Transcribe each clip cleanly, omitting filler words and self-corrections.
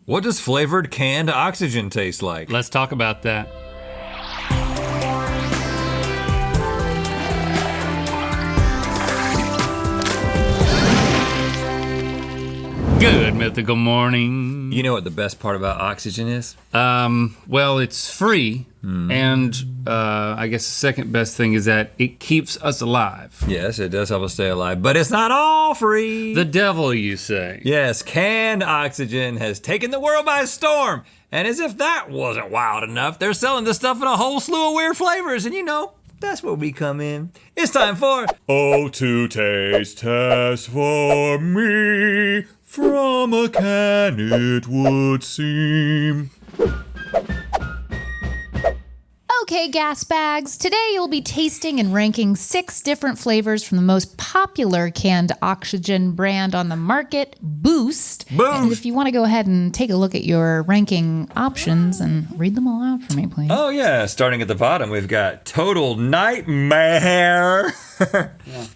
What does flavored canned oxygen taste like? Let's talk about that. Good mythical morning. You know what the best part about oxygen is? Well, it's free, and I guess the second best thing is that it keeps us alive. Yes, it does help us stay alive, but it's not all free. The devil, you say? Yes, canned oxygen has taken the world by storm. And as if that wasn't wild enough, they're selling this stuff in a whole slew of weird flavors, and you know, that's where we come in. It's time for O2 Taste Test for me. From a can it would seem. Okay, gas bags. Today you'll be tasting and ranking 6 different flavors from the most popular canned oxygen brand on the market, Boost. And if you want to go ahead and take a look at your ranking options and read them all out for me, please. Oh yeah, starting at the bottom, we've got Total Nightmare. Yeah.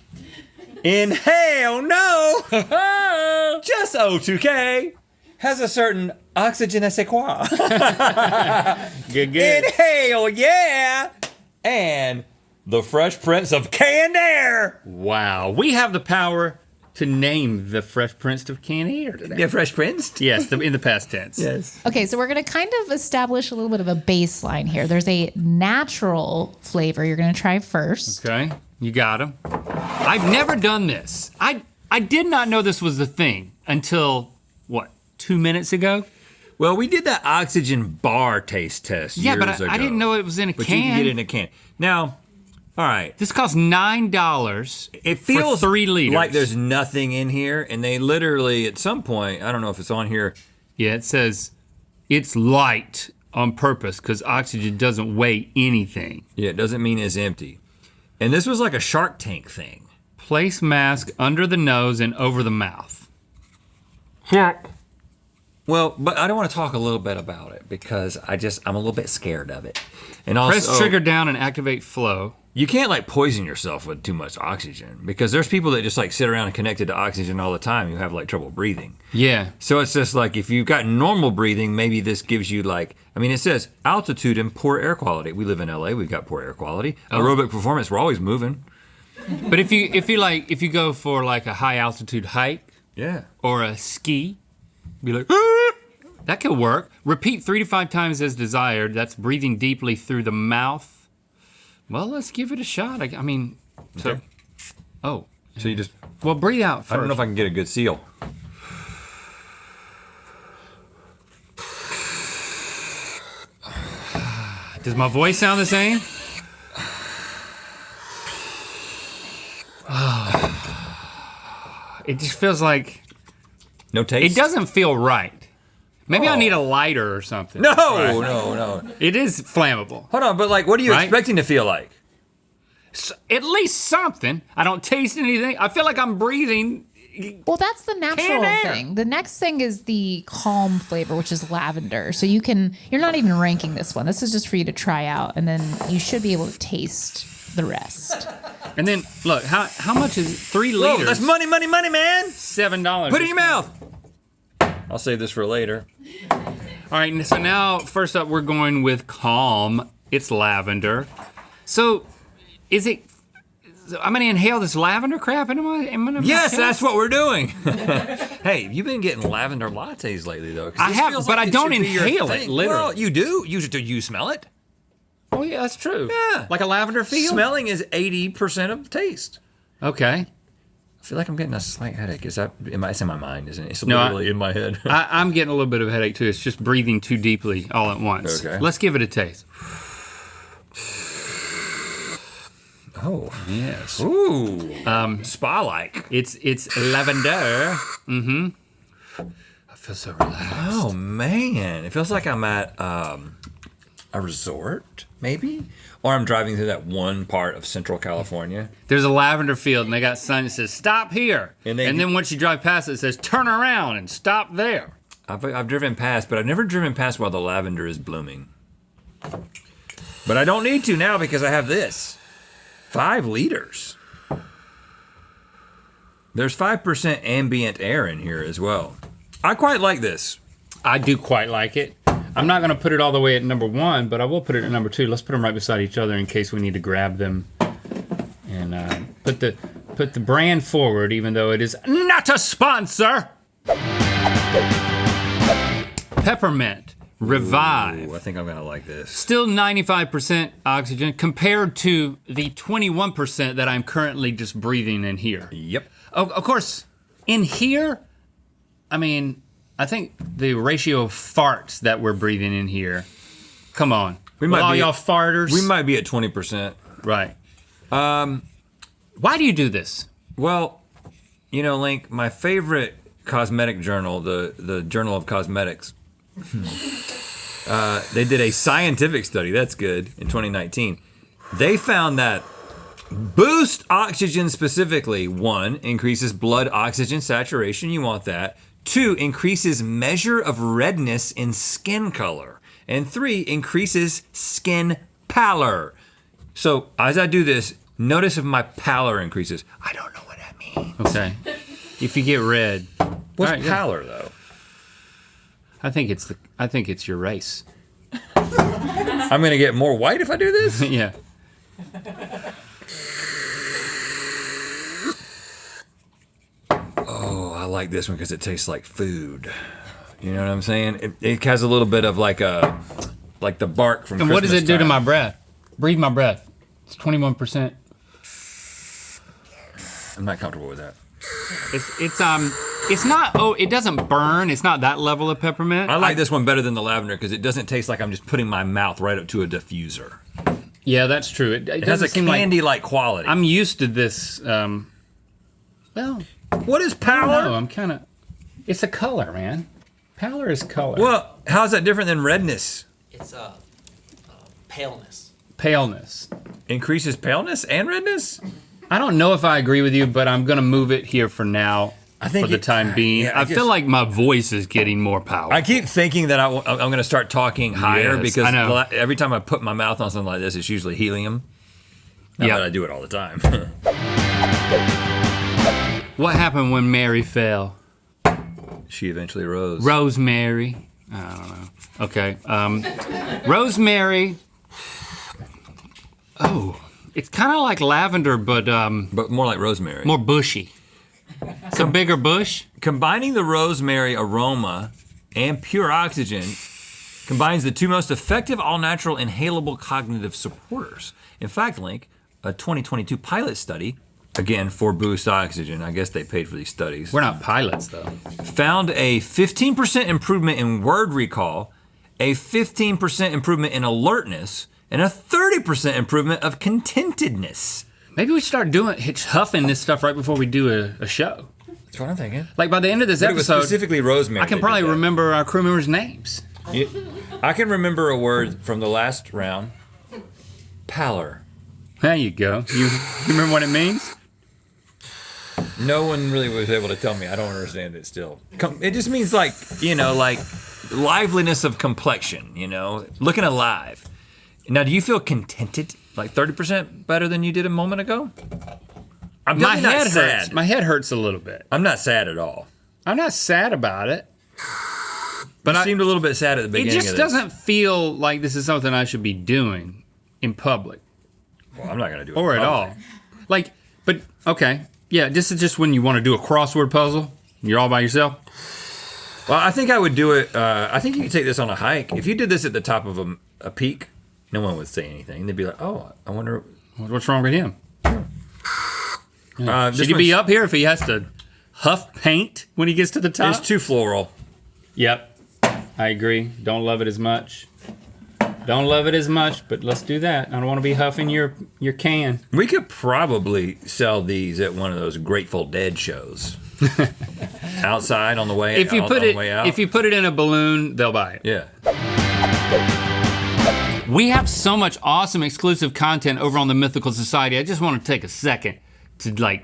Inhale, no! Just O2K has a certain oxygen je quoi. Good. Inhale, yeah! And the Fresh Prince of Canned Air. Wow, we have the power to name the Fresh Prince of Canned Air today. Yeah, Fresh Prince? Yes, in the past tense. Yes. Okay, so we're gonna kind of establish a little bit of a baseline here. There's a natural flavor you're gonna try first. Okay, you got him. I've never done this. I did not know this was a thing until, what, 2 minutes ago? Well, we did that oxygen bar taste test years ago. I didn't know it was in a can. But you can get it in a can. Now, all right. This costs $9 It feels for 3 liters. like there's nothing in here, and they literally, at some point, I don't know if it's on here. Yeah, it says it's light on purpose because oxygen doesn't weigh anything. Yeah, it doesn't mean it's empty. And this was like a Shark Tank thing. Place mask under the nose and over the mouth. Well, but I don't want to talk a little bit about it because I'm a little bit scared of it. And also, press trigger down and activate flow. You can't like poison yourself with too much oxygen because there's people that just like sit around and connected to oxygen all the time who have like trouble breathing. Yeah. So it's just like if you've got normal breathing, maybe this gives you like, I mean, it says altitude and poor air quality. We live in LA, we've got poor air quality. Aerobic performance, we're always moving. But if you go for like a high altitude hike, yeah, or a ski, be like, that could work. Repeat 3 to 5 times as desired. That's breathing deeply through the mouth. Well, let's give it a shot. I mean, so, okay. Oh. So you just, well, breathe out first. I don't know if I can get a good seal. Does my voice sound the same? It just feels like no taste. It doesn't feel right. Maybe I need a lighter or something. No, right? no. It is flammable. Hold on, but like, what are you expecting to feel like? At least something. I don't taste anything. I feel like I'm breathing. Well, that's the natural thing. The next thing is the calm flavor, which is lavender. So you're not even ranking this one. This is just for you to try out, and then you should be able to taste the rest. And then, look, how much is 3 liters? Whoa, that's money, man. $7. Put it in your mouth. I'll save this for later. All right, so now, first up, we're going with calm. It's lavender. So, I'm gonna inhale this lavender crap into my Yes, chest? that's what we're doing. Hey, you've been getting lavender lattes lately, though. I have, but I don't inhale it, literally. Well, you do. You smell it. Oh, yeah, that's true. Yeah. Like a lavender feel? Smelling is 80% of the taste. Okay. I feel like I'm getting a slight headache. It's in my mind, isn't it? It's No, literally in my head. I'm getting a little bit of a headache, too. It's just breathing too deeply all at once. Okay. Let's give it a taste. Oh. Yes. Ooh. Spa-like. It's lavender. Mm-hmm. I feel so relaxed. Oh, man. It feels like I'm at a resort, maybe? Or I'm driving through that one part of Central California. There's a lavender field, and they got a sign that says, stop here. And then once you drive past it says, turn around and stop there. I've driven past, but I've never driven past while the lavender is blooming. But I don't need to now because I have this. 5 liters. There's 5% ambient air in here as well. I quite like this. I do quite like it. I'm not gonna put it all the way at number 1, but I will put it at number 2. Let's put them right beside each other in case we need to grab them. And put the brand forward, even though it is not a sponsor. Peppermint Revive. Ooh, I think I'm gonna like this. Still 95% oxygen compared to the 21% that I'm currently just breathing in here. Yep. Of course, in here, I mean, I think the ratio of farts that we're breathing in here, come on. We might all be y'all farters. We might be at 20%. Right. Why do you do this? Well, you know, Link, my favorite cosmetic journal, the Journal of Cosmetics, they did a scientific study, that's good, in 2019. They found that Boost Oxygen specifically, 1, increases blood oxygen saturation, you want that. 2, increases measure of redness in skin color. And 3, increases skin pallor. So as I do this, notice if my pallor increases. I don't know what that means. Okay. If you get red. What's All right, pallor though? I think it's your race. I'm gonna get more white if I do this? Yeah. Oh, I like this one because it tastes like food. You know what I'm saying? It has a little bit of like the bark from And Christmas what does it do to time. my breath? Breathe my breath. It's 21%. I'm not comfortable with that. It's not, it doesn't burn. It's not that level of peppermint. I like this one better than the lavender because it doesn't taste like I'm just putting my mouth right up to a diffuser. Yeah, that's true. It It has a doesn't seem like, candy-like quality. I'm used to this, well, What is I don't know, pallor? I'm kind of, it's a color, man. Pallor is color. Well, how's that different than redness? It's paleness. Paleness. Increases paleness and redness? I don't know if I agree with you, but I'm gonna move it here for now. I think for the it- time being. yeah, I I feel guess- like my voice is getting more powerful. I keep thinking that I'm going to start talking higher Yes, because I know. every time I put my mouth on something like this, it's usually helium. Not Yeah. that I do it all the time. What happened when Mary fell? She eventually rose. Rosemary. I don't know. Okay. Rosemary. Oh, it's kind of like lavender, but But more like rosemary. more bushy. It's a bigger bush. Combining the rosemary aroma and pure oxygen combines the two most effective all-natural inhalable cognitive supporters. In fact, Link, a 2022 pilot study, again for Boost Oxygen, I guess they paid for these studies, We're not pilots, though. found a 15% improvement in word recall, a 15% improvement in alertness, and a 30% improvement of contentedness. Maybe we should start huffing this stuff right before we do a show. That's what I'm thinking. Like by the end of this But it was episode, specifically rosemary. I can that probably did that. remember our crew members' names. I can remember a word from the last round. Pallor. There you go. You remember what it means? No one really was able to tell me. I don't understand it still. It just means like liveliness of complexion, looking alive. Now, do you feel contented? Like 30% better than you did a moment ago? I'm My definitely not head sad. hurts. My head hurts a little bit. I'm not sad at all. I'm not sad about it. But You I, seemed a little bit sad at the it beginning just of this. doesn't feel like this is something I should be doing in public Well, I'm not going to do it. or at all. Like, but okay. Yeah, this is just when you want to do a crossword puzzle. You're all by yourself. Well, I think I would do it. I think you could take this on a hike. If you did this at the top of a peak, no one would say anything. They'd be like, oh, I wonder. What's wrong with him? This Should he be one's- up here if he has to huff paint when he gets to the top? It's too floral. Yep, I agree. Don't love it as much. Don't love it as much, but let's do that. I don't want to be huffing your can. We could probably sell these at one of those Grateful Dead shows. Outside on the way. If you on put the it, way out. if you put it in a balloon, they'll buy it. Yeah. We have so much awesome exclusive content over on the Mythical Society. I just want to take a second to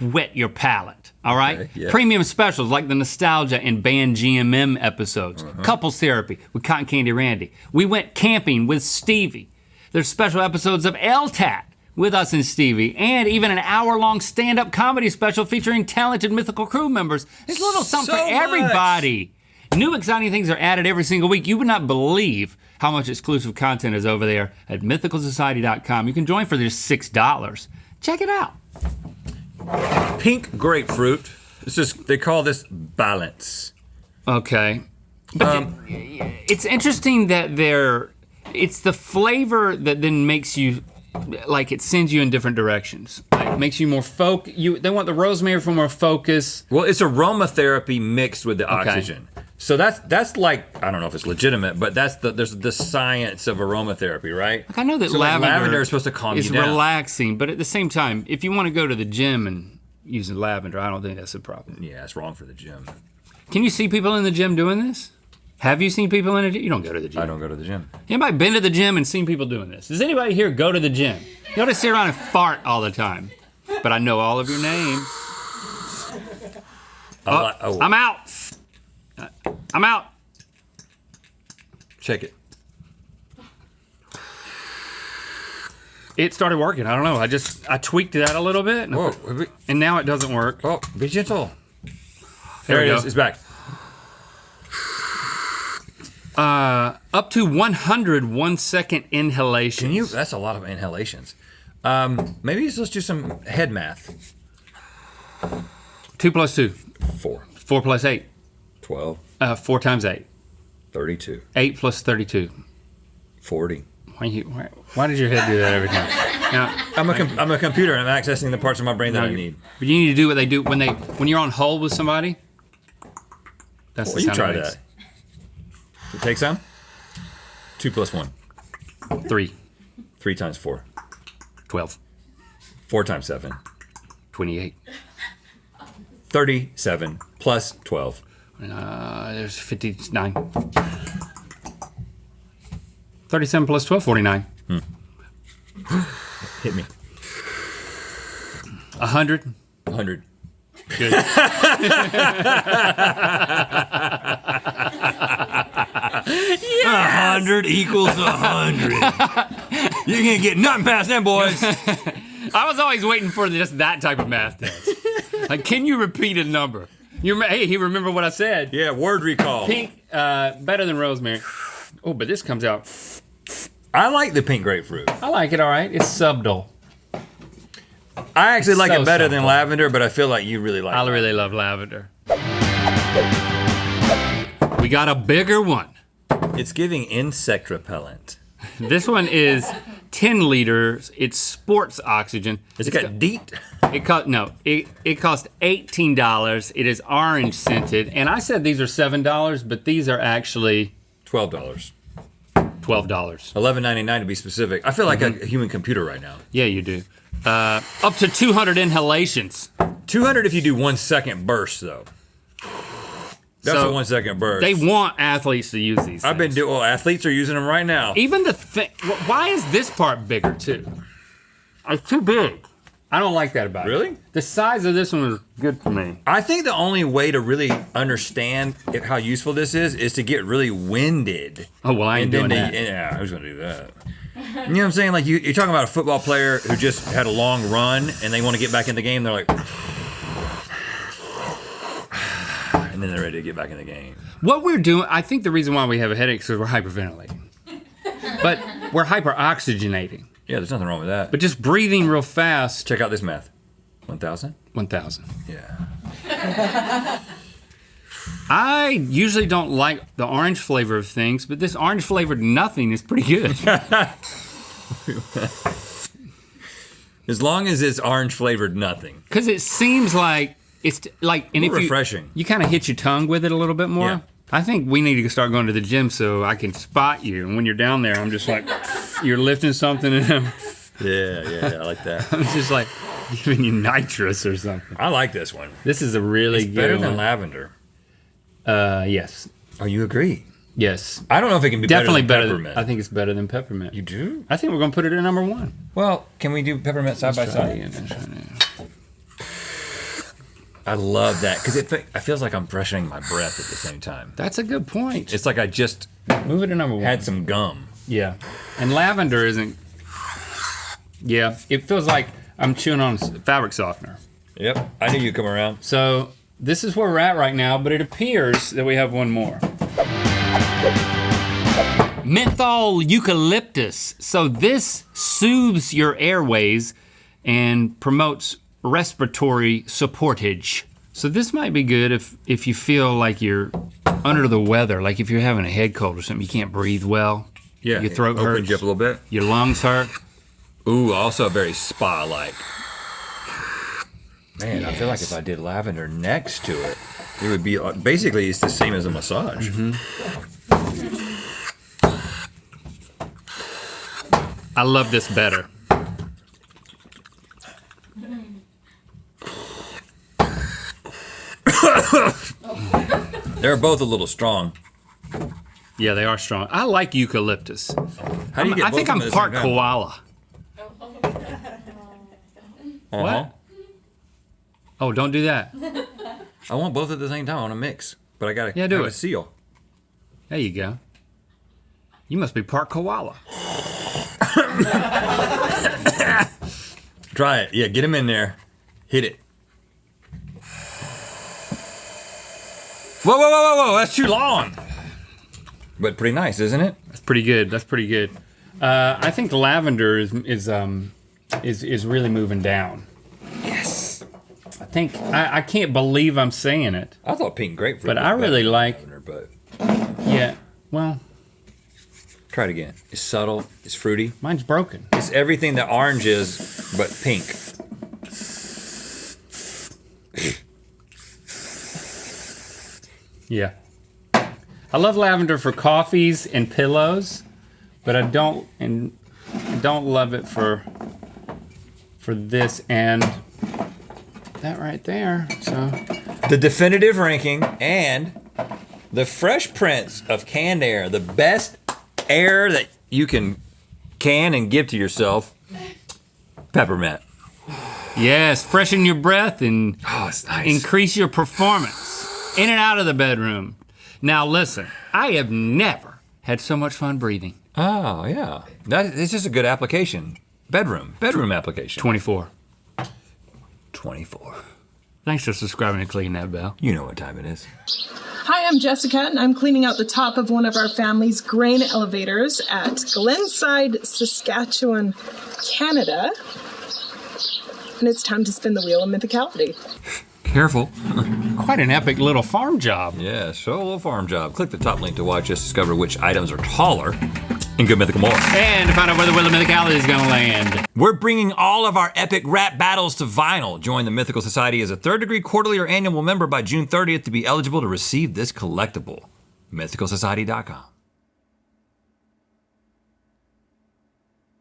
wet your palate. All right? Okay, yeah. Premium specials like the Nostalgia and Band GMM episodes. Couples Therapy with Cotton Candy Randy. We went camping with Stevie. There's special episodes of LTAT with us and Stevie, and even an hour-long stand-up comedy special featuring talented Mythical crew members. There's a little something So for everybody. New exciting things are added every single week. You would not believe how much exclusive content is over there at mythicalsociety.com. You can join for just $6. Check it out. Pink grapefruit. They call this balance. Okay. But it's interesting that it's the flavor that then makes you, like it sends you in different directions. Like makes you more they want the rosemary for more focus. Well, it's aromatherapy mixed with the oxygen. So that's like, I don't know if it's legitimate, but there's the science of aromatherapy, right? Like I know that so lavender is supposed to calm you down. It's relaxing, but at the same time, if you want to go to the gym and use lavender, I don't think that's a problem. Yeah, it's wrong for the gym. Can you see people in the gym doing this? Have you seen people in the gym? You don't go to the gym. I don't go to the gym. Anybody been to the gym and seen people doing this? Does anybody here go to the gym? You don't just sit around and fart all the time. But I know all of your names. I'm out. I'm out. Check it. It started working. I don't know. I tweaked that a little bit. And now it doesn't work. Oh, be gentle. There it we is. go. It's back. Up to 100 1-second inhalations. That's a lot of inhalations. Maybe let's do some head math. 2 plus 2. 4. 4 plus 8. 12. 4 times 8. 32. 8 plus 32. 40. Why does your head do that every time? Now, I'm a computer and I'm accessing the parts of my brain that I need. But you need to do what they do when you're on hold with somebody. That's the you sound try it makes. that. Take some. 2 plus 1. 3. 3 times 4. 12. 4 times 7. 28. 37 plus 12. There's 59. 37 plus 12, 49. Hit me. 100. 100. Good. 100 equals 100. You can't get nothing past them, boys. I was always waiting for just that type of math test. Like, can you repeat a number? Hey, he remember what I said. Yeah, word recall. Pink, better than rosemary. Oh, but this comes out. I like the pink grapefruit. I like it all right. It's subtle. I actually like so it better than subtle. lavender, but I feel like you really like it. I really love lavender. We got a bigger one. It's giving insect repellent. This one is 10 liters. It's sports oxygen. Has it got DEET? It cost $18. It is orange scented, and I said these are $7, but these are actually $12. $12. $11.99 to be specific. I feel like a human computer right now. Yeah, you do. Up to 200 inhalations. 200 if you do 1 second bursts, though. That's So, a 1 second burst. They want athletes to use these. I've been things. doing. Well, athletes are using them right now. Even the thing. Why is this part bigger too? It's too big. I don't like that about it. Really? The size of this one is good for me. I think the only way to really understand how useful this is to get really winded. Oh well, I ain't doing that. Yeah, who's gonna do that? You know what I'm saying? Like you're talking about a football player who just had a long run and they want to get back in the game. They're like, and then they're ready to get back in the game. What we're doing, I think the reason why we have a headache is because we're hyperventilating. But we're hyperoxygenating. Yeah, there's nothing wrong with that. But just breathing real fast. Check out this math. 1,000? 1,000. Yeah. I usually don't like the orange flavor of things, but this orange flavored nothing is pretty good. As long as it's orange flavored nothing. Because it seems like it's like, and if refreshing. you kind of hit your tongue with it a little bit more. Yeah. I think we need to start going to the gym so I can spot you. And when you're down there, I'm just like, you're lifting something and Yeah, I like that. I'm just like giving you nitrous or something. I like this one. This is a really It's good better one. than lavender. Yes. Oh, you agree? Yes. I don't know if it can be Definitely better better than peppermint. I think it's better than peppermint. You do? I think we're going to put it at number 1. Well, can we do peppermint side by side? I love that because it feels like I'm freshening my breath at the same time. That's a good point. It's like I just Move it to number 1. had some gum. Yeah. And lavender isn't. Yeah. It feels like I'm chewing on fabric softener. Yep, I knew you'd come around. So this is where we're at right now, but it appears that we have one more. Menthol eucalyptus. So this soothes your airways and promotes respiratory supportage. So this might be good if you feel like you're under the weather, like if you're having a head cold or something, you can't breathe well. Yeah, your throat hurts. Opens you up a little bit. Your lungs hurt. Ooh, also very spa-like. Man, yes. I feel like if I did lavender next to it, it would be, basically it's the same as a massage. I love this better. They're both a little strong. Yeah, they are strong. I like eucalyptus. How do you get I think both I'm of them part at the same time? koala. What? Oh, don't do that. I want both at the same time. I want to mix, but I gotta Yeah, do have it. a seal. There you go. You must be part koala. Try it. Yeah, get him in there. Hit it. Whoa, whoa, whoa, whoa, whoa! That's too long. But pretty nice, isn't it? That's pretty good. That's pretty good. I think lavender is really moving down. Yes. I think I can't believe I'm saying it. I thought pink grapefruit. But was I better really than like- lavender, but Yeah. Well, try it again. It's subtle. It's fruity. mine's broken. It's everything that orange is, but pink. Yeah. I love lavender for coffees and pillows, but I don't love it for this and that right there. So The definitive ranking and the Fresh Prince of canned air, the best air that you can and give to yourself. Peppermint. yes, freshen your breath and Oh, it's nice. increase your performance in and out of the bedroom. Now listen, I have never had so much fun breathing. Oh, yeah. It's just a good application. Bedroom application. 24. 24. Thanks for subscribing and clicking that bell. You know what time it is. Hi, I'm Jessica, and I'm cleaning out the top of one of our family's grain elevators at Glenside, Saskatchewan, Canada. And it's time to spin the wheel of mythicality. Careful. Quite an epic little farm job. Yeah, solo farm job. Click the top link to watch us discover which items are taller in Good Mythical More. And to find out where the wheel of mythicality is gonna land. We're bringing all of our epic rap battles to vinyl. Join the Mythical Society as a third degree quarterly or annual member by June 30th to be eligible to receive this collectible. MythicalSociety.com.